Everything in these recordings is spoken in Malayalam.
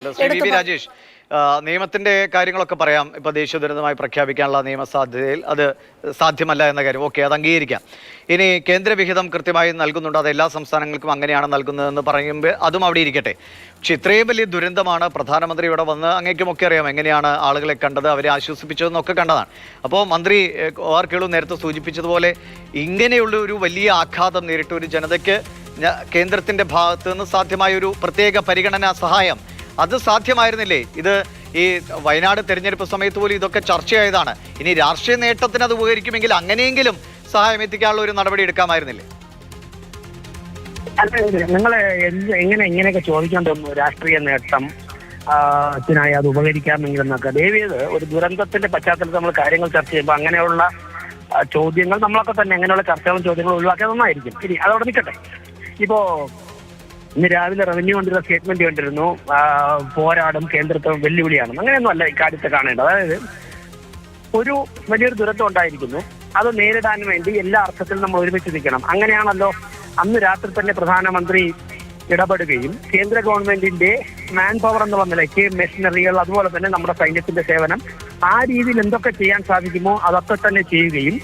ശ്രീ വി വി രാജേഷ്, നിയമത്തിന്റെ കാര്യങ്ങളൊക്കെ പറയാം. ഇപ്പൊ ദേശീയ ദുരന്തമായി പ്രഖ്യാപിക്കാനുള്ള നിയമസാധ്യതയിൽ അത് സാധ്യമല്ല എന്ന കാര്യം ഓക്കെ, അത് അംഗീകരിക്കാം. ഇനി കേന്ദ്രവിഹിതം കൃത്യമായി നൽകുന്നുണ്ട്, അത് എല്ലാ സംസ്ഥാനങ്ങൾക്കും അങ്ങനെയാണ് നൽകുന്നതെന്ന് പറയുമ്പോൾ അതും അവിടെ ഇരിക്കട്ടെ. പക്ഷെ ഇത്രയും വലിയ ദുരന്തമാണ്, പ്രധാനമന്ത്രി ഇവിടെ വന്ന് അങ്ങേക്കുമൊക്കെ അറിയാം എങ്ങനെയാണ് ആളുകളെ കണ്ടത്, അവരെ ആശ്വസിപ്പിച്ചതെന്നൊക്കെ കണ്ടതാണ്. അപ്പോൾ മന്ത്രി OR കേളു നേരത്തെ സൂചിപ്പിച്ചതുപോലെ ഇങ്ങനെയുള്ള ഒരു വലിയ ആഘാതം നേരിട്ട ഒരു ജനതയ്ക്ക് കേന്ദ്രത്തിന്റെ ഭാഗത്ത് നിന്ന് സാധ്യമായ ഒരു പ്രത്യേക പരിഗണനാ സഹായം അത് സാധ്യമായിരുന്നില്ലേ? ഇത് ഈ വയനാട് തെരഞ്ഞെടുപ്പ് സമയത്ത് പോലും ഇതൊക്കെ ചർച്ചയായതാണ്. ഇനി രാഷ്ട്രീയ നേട്ടത്തിന് അത് ഉപകരിക്കുമെങ്കിൽ അങ്ങനെയെങ്കിലും സഹായം എത്തിക്കാനുള്ള ഒരു നടപടി എടുക്കാമായിരുന്നില്ലേ? നിങ്ങൾ എങ്ങനെ ഇങ്ങനെയൊക്കെ ചോദിക്കാൻ തോന്നുന്നു? രാഷ്ട്രീയ നേട്ടം ത്തിനായി അത് ഉപകരിക്കാമെങ്കിലെന്നൊക്കെ ദയവേത് ഒരു ദുരന്തത്തിന്റെ പശ്ചാത്തലത്തിൽ നമ്മൾ കാര്യങ്ങൾ ചർച്ച ചെയ്യുമ്പോൾ അങ്ങനെയുള്ള ചോദ്യങ്ങൾ നമ്മളൊക്കെ തന്നെ അങ്ങനെയുള്ള ചർച്ചകളും ചോദ്യങ്ങളും ഒഴിവാക്കിയത് നന്നായിരിക്കും. ഇനി അതവിടെ നിൽക്കട്ടെ. ഇപ്പോ ഇന്ന് രാവിലെ റവന്യൂ മന്ത്രിയുടെ സ്റ്റേറ്റ്മെന്റ് കണ്ടിരുന്നു, പോരാടും കേന്ദ്രത്തെ വെല്ലുവിളിയാണെന്ന്. അങ്ങനെയൊന്നും അല്ല ഇക്കാര്യത്തെ കാണേണ്ടത്. അതായത് ഒരു വലിയൊരു ദുരന്തം ഉണ്ടായിരിക്കുന്നു, അത് നേരിടാൻ വേണ്ടി എല്ലാ അർത്ഥത്തിലും നമ്മൾ ഒരുമിച്ച് നിൽക്കണം. അങ്ങനെയാണല്ലോ അന്ന് രാത്രി തന്നെ പ്രധാനമന്ത്രി ഇടപെടുകയും കേന്ദ്ര ഗവൺമെന്റിന്റെ മാൻ പവർ എന്നുള്ള നിലയ്ക്ക് മെഷീനറികൾ, അതുപോലെ തന്നെ നമ്മുടെ സൈന്യത്തിന്റെ സേവനം, ആ രീതിയിൽ എന്തൊക്കെ ചെയ്യാൻ സാധിക്കുമോ അതൊക്കെ തന്നെ ചെയ്യുകയും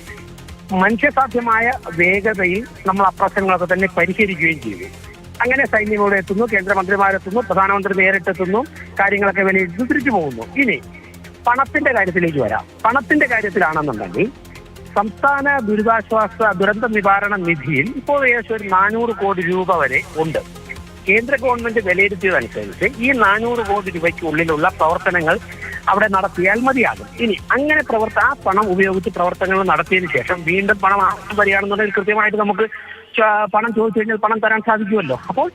മനുഷ്യസാധ്യമായ വേഗതയിൽ നമ്മൾ അപ്രശ്നങ്ങളൊക്കെ തന്നെ പരിഹരിക്കുകയും ചെയ്തു. അങ്ങനെ സൈന്യം ഇവിടെ എത്തുന്നു, കേന്ദ്രമന്ത്രിമാരെത്തുന്നു, പ്രധാനമന്ത്രി നേരിട്ടെത്തുന്നു, കാര്യങ്ങളൊക്കെ വിലയിരുത്തി തിരിച്ചു പോകുന്നു. ഇനി പണത്തിന്റെ കാര്യത്തിലേക്ക് വരാം. പണത്തിന്റെ കാര്യത്തിലാണെന്നുണ്ടെങ്കിൽ സംസ്ഥാന ദുരന്ത നിവാരണ നിധിയിൽ ഇപ്പോൾ ഏകദേശം ഒരു 400 കോടി രൂപ വരെ ഉണ്ട്. കേന്ദ്ര ഗവൺമെന്റ് വിലയിരുത്തിയതനുസരിച്ച് ഈ 400 കോടി രൂപയ്ക്കുള്ളിലുള്ള പ്രവർത്തനങ്ങൾ അവിടെ നടത്തിയാൽ മതിയാകും. ഇനി അങ്ങനെ ആ പണം ഉപയോഗിച്ച് പ്രവർത്തനങ്ങൾ നടത്തിയതിനു ശേഷം വീണ്ടും പണം ആവശ്യം വരികയാണെന്നുണ്ടെങ്കിൽ കൃത്യമായിട്ട് നമുക്ക് പണം ചോദിച്ചു കഴിഞ്ഞാൽ പണം തരാൻ സാധിക്കുമല്ലോ. അപ്പോൾ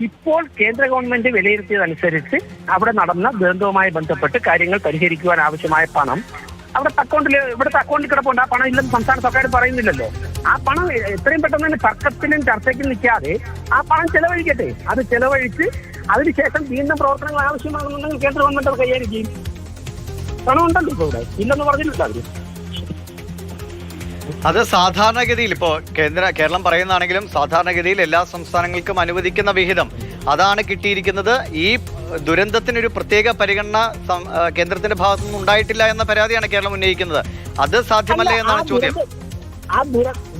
ഇപ്പോൾ കേന്ദ്ര ഗവൺമെന്റ് വിലയിരുത്തിയതനുസരിച്ച് അവിടെ നടന്ന ദുരന്തവുമായി ബന്ധപ്പെട്ട് കാര്യങ്ങൾ പരിഹരിക്കുവാൻ ആവശ്യമായ പണം ഇവിടുത്തെ അക്കൗണ്ടിൽ കിടപ്പുണ്ട്. ആ പണം ഇല്ലെന്ന് സംസ്ഥാന സർക്കാർ പറയുന്നില്ലല്ലോ. ആ പണം എത്രയും പെട്ടെന്ന് തന്നെ തർക്കത്തിനും ചർച്ചയ്ക്കും നിൽക്കാതെ ആ പണം ചെലവഴിക്കട്ടെ. അത് ചെലവഴിച്ച് അതിനുശേഷം വീണ്ടും പ്രവർത്തനങ്ങൾ ആവശ്യമാകുന്നുണ്ടെങ്കിൽ കേന്ദ്ര ഗവൺമെന്റ് അത് കൈകാര്യം ചെയ്യും. പണം ഉണ്ടല്ലോ ഇപ്പോൾ ഇവിടെ, ഇല്ലെന്ന് പറഞ്ഞിട്ടില്ല അവര്. അത് സാധാരണഗതിയിൽ ഇപ്പോൾ കേരളം പറയുന്നതാണെങ്കിലും സാധാരണഗതിയിൽ എല്ലാ സംസ്ഥാനങ്ങൾക്കും അനുവദിക്കുന്ന വിഹിതം അതാണ് കിട്ടിയിരിക്കുന്നത്. ഈ ദുരന്തത്തിനൊരു പ്രത്യേക പരിഗണന കേന്ദ്രത്തിന്റെ ഭാഗത്തുനിന്ന് ഉണ്ടായിട്ടില്ല എന്ന പരാതിയാണ് കേരളം ഉന്നയിക്കുന്നത്. അത് സാധ്യമല്ലേ എന്നാണ് ചോദ്യം. ആ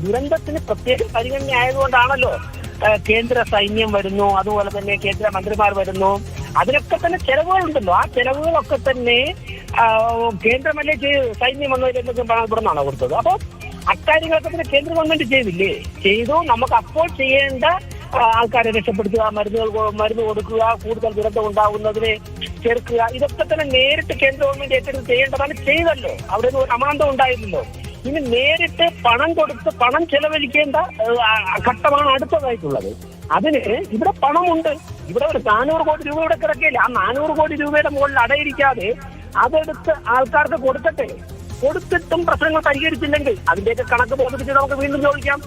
ദുരന്തത്തിന് പ്രത്യേക പരിഗണന ആയതുകൊണ്ടാണല്ലോ കേന്ദ്ര സൈന്യം വരുന്നു, അതുപോലെ തന്നെ കേന്ദ്ര മന്ത്രിമാർ വരുന്നു. അതിനൊക്കെ തന്നെ ചെലവുകളുണ്ടല്ലോ. ആ ചെലവുകളൊക്കെ തന്നെ കേന്ദ്രമല്ലേ സൈന്യം വന്നതിലെന്തെങ്കിലും പണം ഇവിടെ നിന്നാണോ കൊടുത്തത്? അപ്പോൾ അക്കാര്യങ്ങളൊക്കെ തന്നെ കേന്ദ്ര ഗവൺമെന്റ് ചെയ്തില്ലേ? ചെയ്തു. നമുക്ക് അപ്പോൾ ചെയ്യേണ്ട ആൾക്കാരെ രക്ഷപ്പെടുത്തുക, മരുന്ന് കൊടുക്കുക, കൂടുതൽ ദുരന്തം ഉണ്ടാകുന്നതിനെ ചെറുക്കുക, ഇതൊക്കെ തന്നെ നേരിട്ട് കേന്ദ്ര ഗവൺമെന്റ് ഏറ്റെടുത്ത് ചെയ്യേണ്ടതാണ്. ചെയ്തല്ലോ. അവിടെ ഒരു അമാന്തം ഉണ്ടായിരുന്നല്ലോ. ഇനി നേരിട്ട് പണം കൊടുത്ത് പണം ചെലവഴിക്കേണ്ട ഘട്ടമാണ് അടുത്തതായിട്ടുള്ളത്. അതിന് ഇവിടെ പണമുണ്ട്. ഇവിടെ ഒരു 400 കോടി രൂപ ഇവിടെ കിടക്കില്ല. ആ 400 കോടി രൂപയുടെ മുകളിൽ അടയിരിക്കാതെ അതെടുത്ത് ആൾക്കാർക്ക് കൊടുക്കട്ടെ. കൊടുത്തിട്ടും പ്രശ്നങ്ങൾ പരിഹരിച്ചില്ലെങ്കിൽ അതിന്റെയൊക്കെ കണക്ക് ബോധിപ്പിച്ച് നമുക്ക് വീണ്ടും ചോദിക്കാം.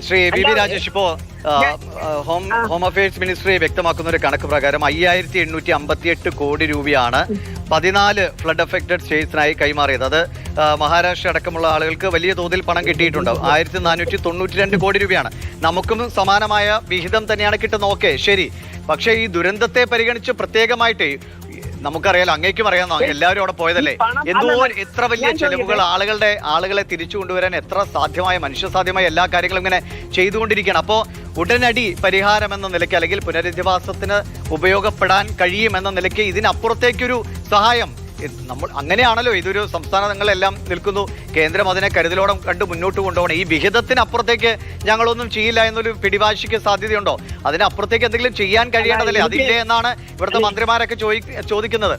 ശ്രീ വി വി രാജേഷ്, ഇപ്പോ ഹോം അഫയേഴ്സ് മിനിസ്ട്രി വ്യക്തമാക്കുന്ന ഒരു കണക്ക് പ്രകാരം 5858 കോടി രൂപയാണ് 14 ഫ്ലഡ് അഫക്റ്റഡ് സ്റ്റേറ്റ്സിനായി കൈമാറിയത്. അത് മഹാരാഷ്ട്ര അടക്കമുള്ള ആളുകൾക്ക് വലിയ തോതിൽ പണം കിട്ടിയിട്ടുണ്ട്. 1492 കോടി രൂപയാണ്. നമുക്കും സമാനമായ വിഹിതം തന്നെയാണ് കിട്ടുന്നത്. ഓക്കെ, ശരി. പക്ഷേ ഈ ദുരന്തത്തെ പരിഗണിച്ച് പ്രത്യേകമായിട്ട് നമുക്കറിയാലോ, അങ്ങേക്കും അറിയാമോ, എല്ലാവരും അവിടെ പോയതല്ലേ, എത്ര വലിയ ചെലവുകൾ ആളുകളെ തിരിച്ചു കൊണ്ടുവരാൻ എത്ര സാധ്യമായ മനുഷ്യസാധ്യമായ എല്ലാ കാര്യങ്ങളും ഇങ്ങനെ ചെയ്തുകൊണ്ടിരിക്കുകയാണ്. അപ്പോൾ ഉടനടി പരിഹാരം എന്ന നിലയ്ക്ക് അല്ലെങ്കിൽ പുനരധിവാസത്തിന് ഉപയോഗപ്പെടാൻ കഴിയുമെന്ന നിലയ്ക്ക് ഇതിനപ്പുറത്തേക്കൊരു സഹായം നമ്മൾ അങ്ങനെയാണല്ലോ. ഇതൊരു സംസ്ഥാനങ്ങളെല്ലാം നിൽക്കുന്നു, കേന്ദ്രം അതിനെ കരുതലോടെ കണ്ട് മുന്നോട്ട് കൊണ്ടുപോകണം. ഈ വിഹിതത്തിനപ്പുറത്തേക്ക് ഞങ്ങളൊന്നും ചെയ്യില്ല എന്നൊരു പിടിവാശിക്ക് സാധ്യതയുണ്ടോ? അതിനപ്പുറത്തേക്ക് എന്തെങ്കിലും ചെയ്യാൻ കഴിയേണ്ടതല്ലേ? അതില്ലേ എന്നാണ് ഇവിടുത്തെ മന്ത്രിമാരൊക്കെ ചോദിക്കുന്നത്.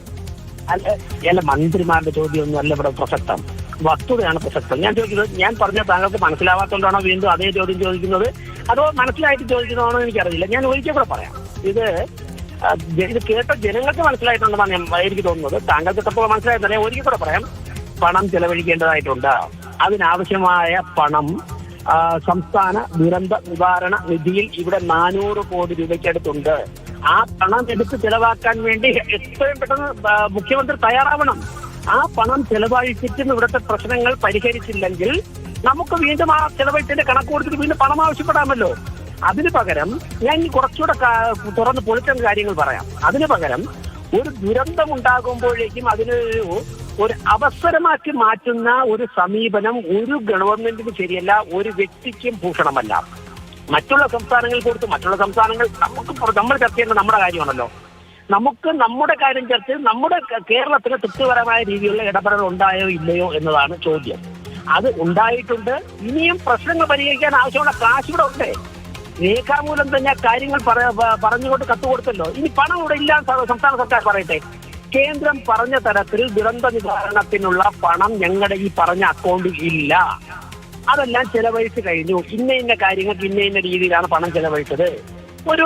അല്ല, മന്ത്രിമാരുടെ ചോദ്യമൊന്നും അല്ല ഇവിടെ പ്രസക്തം. വസ്തുതയാണ് പ്രസക്തം. ഞാൻ ചോദിക്കുന്നത്, ഞാൻ പറഞ്ഞ താങ്കൾക്ക് മനസ്സിലാവാത്തതുകൊണ്ടാണോ വീണ്ടും അതേ ചോദ്യം ചോദിക്കുന്നത്, അതോ മനസ്സിലായിട്ട് ചോദിക്കുന്നതാണോ എനിക്കറിയില്ല. ഞാൻ ഒരിക്കൽ കൂടെ പറയാം. ഇത് കേട്ട ജനങ്ങൾക്ക് മനസ്സിലായിട്ടുണ്ടെന്നാണ് എനിക്ക് തോന്നുന്നത്. താങ്കൾക്ക് എത്രത്തോളം മനസ്സിലായിട്ടല്ലേ? ഒരിക്കൽ കൂടെ പറയാം. പണം ചെലവഴിക്കേണ്ടതായിട്ടുണ്ട്. അതിനാവശ്യമായ പണം സംസ്ഥാന ദുരന്ത നിവാരണ നിധിയിൽ ഇവിടെ 400 കോടി രൂപയ്ക്കടുത്തുണ്ട്. ആ പണം എടുത്ത് ചെലവാക്കാൻ വേണ്ടി എത്രയും പെട്ടെന്ന് മുഖ്യമന്ത്രി തയ്യാറാവണം. ആ പണം ചെലവഴിച്ചിട്ട് ഇവിടുത്തെ പ്രശ്നങ്ങൾ പരിഹരിച്ചില്ലെങ്കിൽ നമുക്ക് വീണ്ടും ആ ചെലവഴിച്ചതിന്റെ കണക്ക് കൊടുത്തിട്ട് വീണ്ടും പണം ആവശ്യപ്പെടാമല്ലോ. അതിന് പകരം ഞാൻ കുറച്ചുകൂടെ തുറന്ന് പൊളിച്ച കാര്യങ്ങൾ പറയാം. അതിന് പകരം ഒരു ദുരന്തം ഉണ്ടാകുമ്പോഴേക്കും ഒരു അവസരമാക്കി മാറ്റുന്ന ഒരു സമീപനം ഒരു ഗവൺമെന്റിന് ശരിയല്ല, ഒരു വ്യക്തിക്കും ഭൂഷണമല്ല. മറ്റുള്ള സംസ്ഥാനങ്ങൾ കൊടുത്ത് മറ്റുള്ള സംസ്ഥാനങ്ങൾ നമ്മൾ ചർച്ച ചെയ്യുന്ന നമ്മുടെ കാര്യമാണല്ലോ. നമുക്ക് നമ്മുടെ കാര്യം ചർച്ച ചെയ്ത് നമ്മുടെ കേരളത്തിന് തൃപ്തികരമായ രീതിയിലുള്ള ഇടപെടൽ ഉണ്ടായോ ഇല്ലയോ എന്നതാണ് ചോദ്യം. അത് ഉണ്ടായിട്ടുണ്ട്. ഇനിയും പ്രശ്നങ്ങൾ പരിഹരിക്കാൻ ആവശ്യമുള്ള കാശ് ഇവിടെ ഉണ്ട്. രേഖാമൂലം തന്നെ കാര്യങ്ങൾ പറഞ്ഞുകൊണ്ട് കത്ത് കൊടുത്തല്ലോ. ഇനി പണം ഇവിടെ ഇല്ല സംസ്ഥാന സർക്കാർ പറയട്ടെ. കേന്ദ്രം പറഞ്ഞ തരത്തിൽ ദുരന്ത നിവാരണത്തിനുള്ള പണം ഞങ്ങളുടെ ഈ പറഞ്ഞ അക്കൗണ്ടിൽ ഇല്ല. അതെല്ലാം ചെലവഴിച്ച് കഴിഞ്ഞു. ഇന്ന കാര്യങ്ങൾക്ക് ഇന്ന രീതിയിലാണ് പണം ചെലവഴിച്ചത്. ഒരു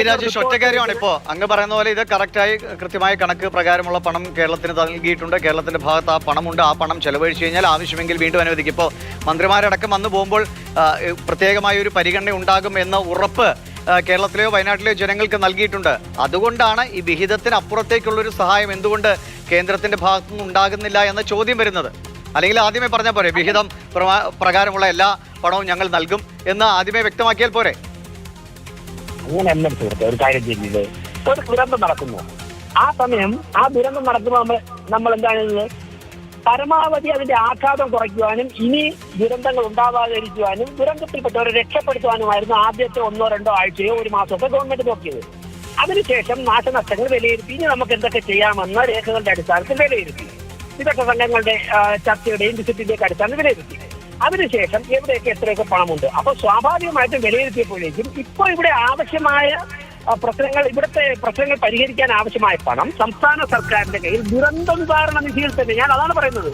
രാജേഷ് ഒറ്റ കാര്യമാണ് ഇപ്പോ അങ്ങ് പറയുന്ന പോലെ ഇത് കറക്റ്റായി കൃത്യമായ കണക്ക് പ്രകാരമുള്ള പണം കേരളത്തിന് നൽകിയിട്ടുണ്ട്. കേരളത്തിന്റെ ഭാഗത്ത് ആ പണമുണ്ട്. ആ പണം ചെലവഴിച്ചു കഴിഞ്ഞാൽ ആവശ്യമെങ്കിൽ വീണ്ടും അനുവദിക്കും. ഇപ്പോൾ മന്ത്രിമാരടക്കം വന്നു പോകുമ്പോൾ പ്രത്യേകമായ ഒരു പരിഗണന ഉണ്ടാകും എന്ന ഉറപ്പ് കേരളത്തിലെയോ വയനാട്ടിലെയോ ജനങ്ങൾക്ക് നൽകിയിട്ടുണ്ട്. അതുകൊണ്ടാണ് ഈ വിഹിതത്തിന് അപ്പുറത്തേക്കുള്ളൊരു സഹായം എന്തുകൊണ്ട് കേന്ദ്രത്തിന്റെ ഭാഗത്തുനിന്ന് ഉണ്ടാകുന്നില്ല എന്ന ചോദ്യം വരുന്നത്. അല്ലെങ്കിൽ ആദ്യമേ പറഞ്ഞാൽ പോരെ, വിഹിതം പ്രകാരമുള്ള എല്ലാ പണവും ഞങ്ങൾ നൽകും എന്ന് ആദ്യമേ വ്യക്തമാക്കിയാൽ പോരെ? അങ്ങനെയല്ല സുഹൃത്തെ ഒരു കാര്യം ചെയ്യുന്നത്. ഒരു ദുരന്തം നടക്കുന്നു, ആ സമയം ആ ദുരന്തം നടക്കുമ്പോൾ നമ്മൾ എന്താണ് ചെയ്യുന്നത്? പരമാവധി അതിന്റെ ആഘാതം കുറയ്ക്കുവാനും ഇനി ദുരന്തങ്ങൾ ഉണ്ടാവാതിരിക്കുവാനും ദുരന്തത്തിൽപ്പെട്ടവരെ രക്ഷപ്പെടുത്തുവാനുമായിരുന്നു ആദ്യത്തെ 1-2 ആഴ്ചയോ ഒരു മാസമൊക്കെ ഗവൺമെന്റ് നോക്കിയത്. അതിനുശേഷം നാശനഷ്ടങ്ങൾ വിലയിരുത്തി ഇനി നമുക്ക് എന്തൊക്കെ ചെയ്യാമെന്ന രേഖകളുടെ അടിസ്ഥാനത്തിൽ വിലയിരുത്തി. വിദഗ്ധ സംഘങ്ങളുടെ ചർച്ചയുടെയും വിസിറ്റിന്റെയൊക്കെ അടിസ്ഥാനത്തിൽ വിലയിരുത്തി. അതിനുശേഷം എവിടെയൊക്കെ എത്രയൊക്കെ പണമുണ്ട്. അപ്പോൾ സ്വാഭാവികമായിട്ടും വിലയിരുത്തിയപ്പോഴേക്കും ഇപ്പോൾ ഇവിടെ ആവശ്യമായ ഇവിടുത്തെ പ്രശ്നങ്ങൾ പരിഹരിക്കാൻ ആവശ്യമായ പണം സംസ്ഥാന സർക്കാരിന്റെ കയ്യിൽ ദുരന്ത നിവാരണ നിധിയിൽ തന്നെ. ഞാൻ അതാണ് പറയുന്നത്.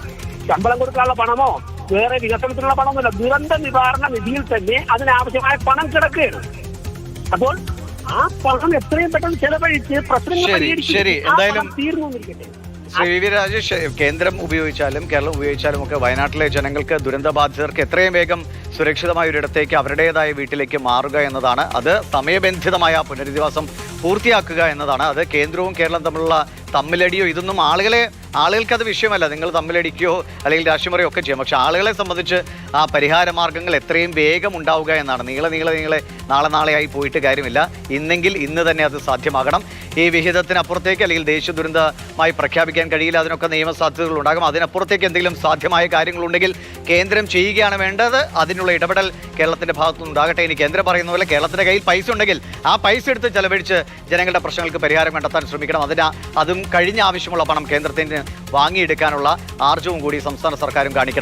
ശമ്പളം കൊടുക്കാനുള്ള പണമോ വേറെ വികസനത്തിനുള്ള പണമൊന്നുമില്ല. ദുരന്ത നിവാരണ നിധിയിൽ തന്നെ അതിനാവശ്യമായ പണം കിടക്കുകയാണ്. അപ്പോൾ ആ പണം എത്രയും പെട്ടെന്ന് ചെലവഴിച്ച് പ്രശ്നങ്ങൾ പരിഹരിക്കും. തീർന്നുകൊണ്ടിരിക്കട്ടെ. ശ്രീ വി രാജേഷ്, കേന്ദ്രം ഉപയോഗിച്ചാലും കേരളം ഉപയോഗിച്ചാലും ഒക്കെ വയനാട്ടിലെ ജനങ്ങൾക്ക് ദുരന്തബാധിതർക്ക് എത്രയും വേഗം സുരക്ഷിതമായ ഒരിടത്തേക്ക് അവരുടേതായ വീട്ടിലേക്ക് മാറുക എന്നതാണ്. അത് സമയബന്ധിതമായ പുനരധിവാസം പൂർത്തിയാക്കുക എന്നതാണ്. അത് കേന്ദ്രവും കേരളവും തമ്മിലുള്ള തമ്മിലടിയോ ഇതൊന്നും ആളുകൾക്ക് അത് വിഷയമല്ല. നിങ്ങൾ തമ്മിലടിക്കുകയോ അല്ലെങ്കിൽ രാഷ്ട്രീയമറിയോ ഒക്കെ ചെയ്യാം. പക്ഷെ ആളുകളെ സംബന്ധിച്ച് ആ പരിഹാര മാർഗ്ഗങ്ങൾ എത്രയും വേഗം ഉണ്ടാവുക എന്നാണ്. നീളെ നാളെയായി പോയിട്ട് കാര്യമില്ല. ഇന്നെങ്കിൽ ഇന്ന് തന്നെ അത് സാധ്യമാകണം. ഈ വിഹിതത്തിനപ്പുറത്തേക്ക് അല്ലെങ്കിൽ ദേശീയ ദുരന്തമായി പ്രഖ്യാപിക്കാൻ കഴിയില്ല. അതിനൊക്കെ നിയമസാധ്യതകൾ ഉണ്ടാകും. അതിനപ്പുറത്തേക്ക് എന്തെങ്കിലും സാധ്യമായ കാര്യങ്ങളുണ്ടെങ്കിൽ കേന്ദ്രം ചെയ്യുകയാണ് വേണ്ടത്. അതിനുള്ള ഇടപെടൽ കേരളത്തിന്റെ ഭാഗത്തുനിന്ന് ഉണ്ടാകട്ടെ. ഇനി കേന്ദ്രം പറയുന്ന പോലെ കേരളത്തിന്റെ കയ്യിൽ പൈസ ഉണ്ടെങ്കിൽ ആ പൈസ എടുത്ത് ചെലവഴിച്ച് ജനങ്ങളുടെ പ്രശ്നങ്ങൾക്ക് പരിഹാരം കണ്ടെത്താൻ ശ്രമിക്കണം. അതും കഴിഞ്ഞ ആവശ്യമുള്ള പണം കേന്ദ്രത്തിന് വാങ്ങിയെടുക്കാനുള്ള ആർജവും കൂടി സംസ്ഥാന സർക്കാരും കാണിക്കണം.